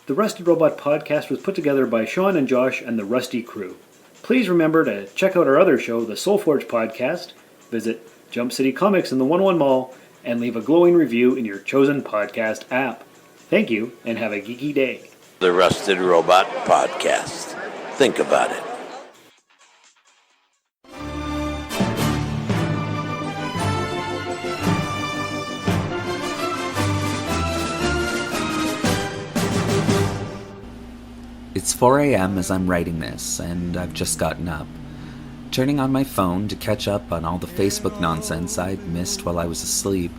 The Rusted Robot Podcast was put together by Shawn and Josh and the Rusty crew. Please remember to check out our other show, the Soul Forge Podcast, visit Jump City Comics in the 101 Mall, and leave a glowing review in your chosen podcast app. Thank you, and have a geeky day. The Rusted Robot Podcast. Think about it. It's 4 a.m. as I'm writing this, and I've just gotten up. Turning on my phone to catch up on all the Facebook nonsense I'd missed while I was asleep,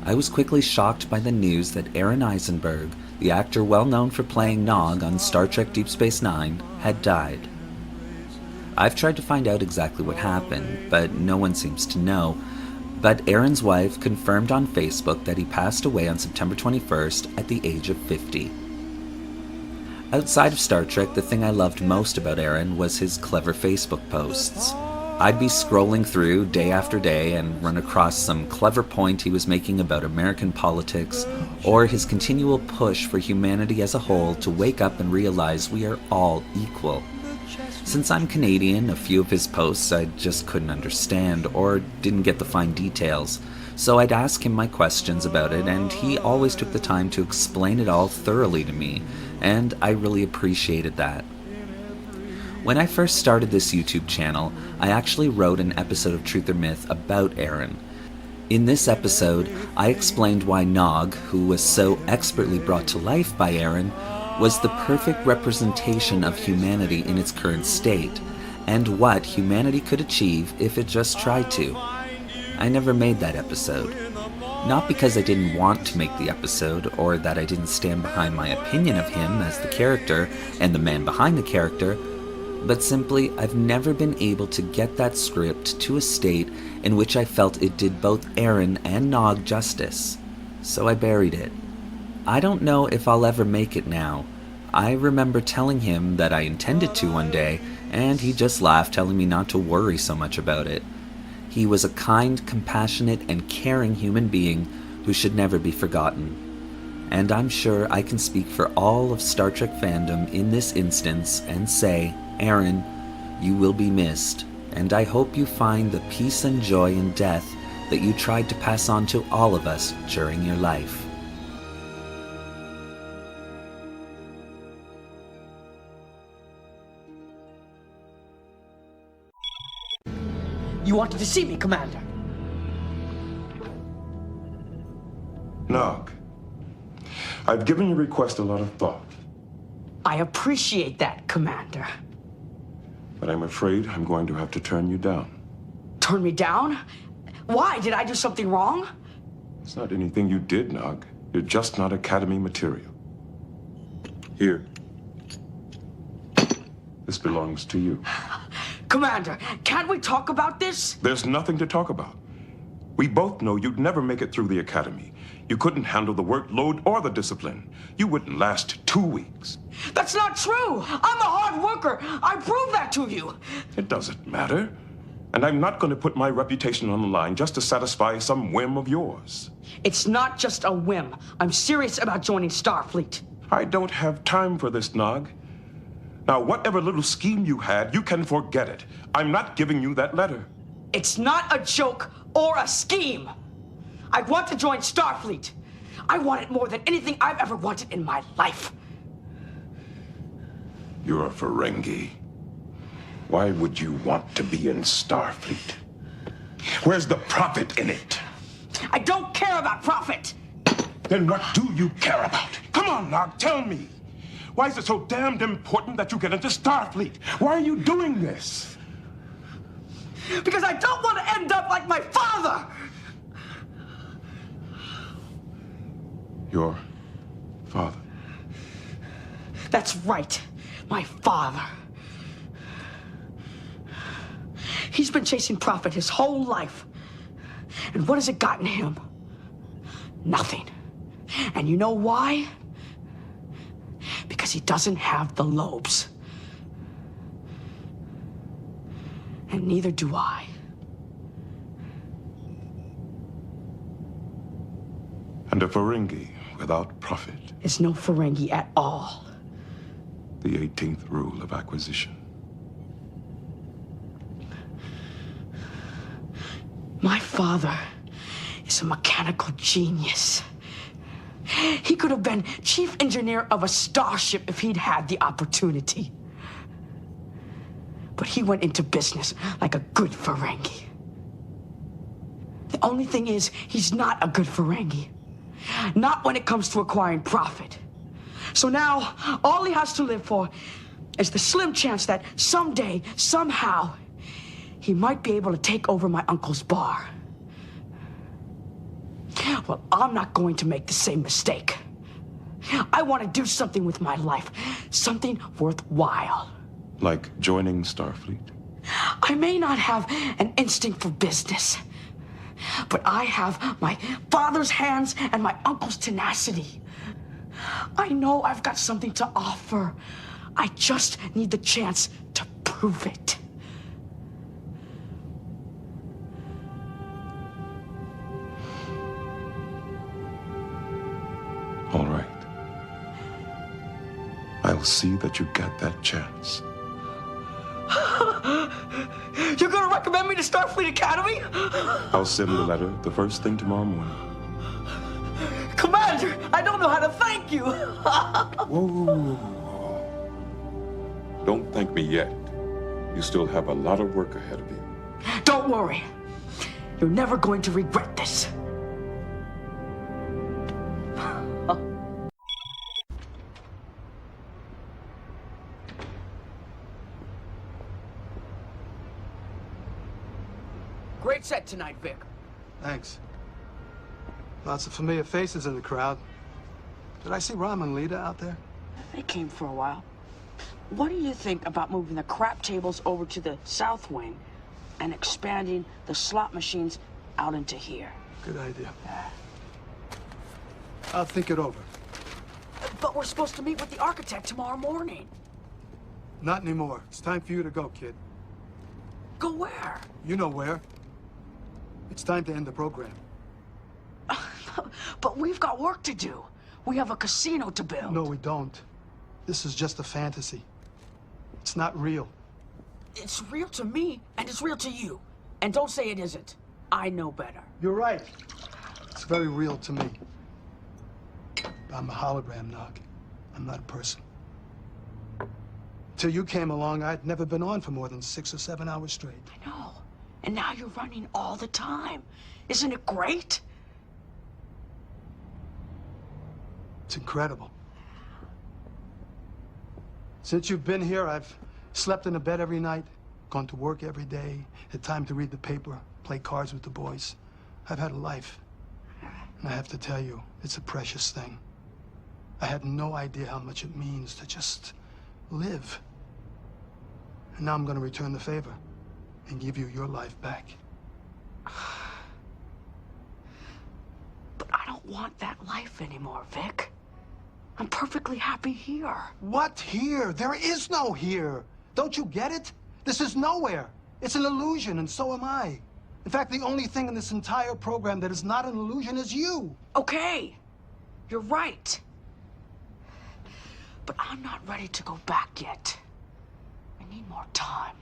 I was quickly shocked by the news that Aaron Eisenberg, the actor well known for playing Nog on Star Trek Deep Space Nine, had died. I've tried to find out exactly what happened, but no one seems to know. But Aaron's wife confirmed on Facebook that he passed away on September 21st at the age of 50. Outside of Star Trek, the thing I loved most about Aaron was his clever Facebook posts. I'd be scrolling through day after day and run across some clever point he was making about American politics, or his continual push for humanity as a whole to wake up and realize we are all equal. Since I'm Canadian, a few of his posts I just couldn't understand or didn't get the fine details, so I'd ask him my questions about it, and he always took the time to explain it all thoroughly to me, and I really appreciated that. When I first started this YouTube channel, I actually wrote an episode of Truth or Myth about Aaron. In this episode, I explained why Nog, who was so expertly brought to life by Aaron, was the perfect representation of humanity in its current state, and what humanity could achieve if it just tried to. I never made that episode. Not because I didn't want to make the episode, or that I didn't stand behind my opinion of him as the character and the man behind the character, but simply I've never been able to get that script to a state in which I felt it did both Aaron and Nog justice. So I buried it. I don't know if I'll ever make it now. I remember telling him that I intended to one day, and he just laughed, telling me not to worry so much about it. He was a kind, compassionate, and caring human being who should never be forgotten. And I'm sure I can speak for all of Star Trek fandom in this instance and say, Aaron, you will be missed, and I hope you find the peace and joy in death that you tried to pass on to all of us during your life. You wanted to see me, Commander. Nog, I've given your request a lot of thought. I appreciate that, Commander. But I'm afraid I'm going to have to turn you down. Turn me down? Why? Did I do something wrong? It's not anything you did, Nog. You're just not Academy material. Here. This belongs to you. Commander, can't we talk about this? There's nothing to talk about. We both know you'd never make it through the Academy. You couldn't handle the workload or the discipline. You wouldn't last 2 weeks. That's not true! I'm a hard worker! I proved that to you! It doesn't matter. And I'm not going to put my reputation on the line just to satisfy some whim of yours. It's not just a whim. I'm serious about joining Starfleet. I don't have time for this, Nog. Now, whatever little scheme you had, you can forget it. I'm not giving you that letter. It's not a joke or a scheme. I want to join Starfleet. I want it more than anything I've ever wanted in my life. You're a Ferengi. Why would you want to be in Starfleet? Where's the profit in it? I don't care about profit. Then what do you care about? Come on, Nog, tell me. Why is it so damned important that you get into Starfleet? Why are you doing this? Because I don't want to end up like my father! Your father? That's right, my father. He's been chasing profit his whole life. And what has it gotten him? Nothing. And you know why? Because he doesn't have the lobes. And neither do I. And a Ferengi without profit is no Ferengi at all. The 18th rule of acquisition. My father is a mechanical genius. He could have been chief engineer of a starship if he'd had the opportunity. But he went into business like a good Ferengi. The only thing is, he's not a good Ferengi. Not when it comes to acquiring profit. So now, all he has to live for is the slim chance that someday, somehow, he might be able to take over my uncle's bar. Well, I'm not going to make the same mistake. I want to do something with my life. Something worthwhile. Like joining Starfleet? I may not have an instinct for business, but I have my father's hands and my uncle's tenacity. I know I've got something to offer. I just need the chance to prove it. All right. I'll see that you get that chance. You're gonna recommend me to Starfleet Academy? I'll send the letter the first thing tomorrow morning. Commander, I don't know how to you. Whoa. Don't thank me yet. You still have a lot of work ahead of you. Don't worry. You're never going to regret this. Great set tonight, Vic. Thanks. Lots of familiar faces in the crowd. Did I see Ram and Lita out there? They came for a while. What do you think about moving the crap tables over to the south wing and expanding the slot machines out into here? Good idea. I'll think it over. But we're supposed to meet with the architect tomorrow morning. Not anymore. It's time for you to go, kid. Go where? You know where. It's time to end the program. But we've got work to do. We have a casino to build. No, we don't. This is just a fantasy. It's not real. It's real to me, and it's real to you. And don't say it isn't. I know better. You're right. It's very real to me. I'm a hologram, Nog. I'm not a person. Till you came along, I'd never been on for more than 6 or 7 hours straight. I know. And now you're running all the time. Isn't it great? It's incredible. Since you've been here, I've slept in a bed every night, gone to work every day, had time to read the paper, play cards with the boys. I've had a life. And I have to tell you, it's a precious thing. I had no idea how much it means to just live. And now I'm going to return the favor and give you your life back. But I don't want that life anymore, Vic. I'm perfectly happy here. What here? There is no here. Don't you get it? This is nowhere. It's an illusion, and so am I. In fact, the only thing in this entire program that is not an illusion is you. Okay, you're right. But I'm not ready to go back yet. I need more time.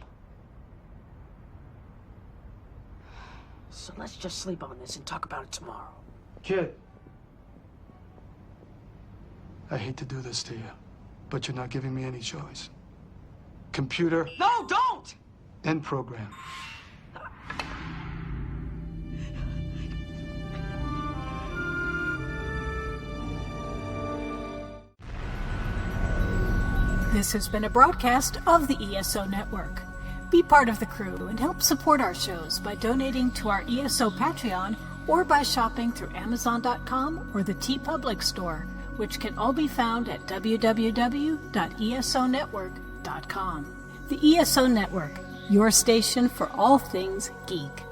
So let's just sleep on this and talk about it tomorrow. Kid, I hate to do this to you, but you're not giving me any choice. Computer. No, don't! End program. This has been a broadcast of the ESO Network. Be part of the crew and help support our shows by donating to our ESO Patreon or by shopping through Amazon.com or the TeePublic store, which can all be found at www.esonetwork.com. The ESO Network, your station for all things geek.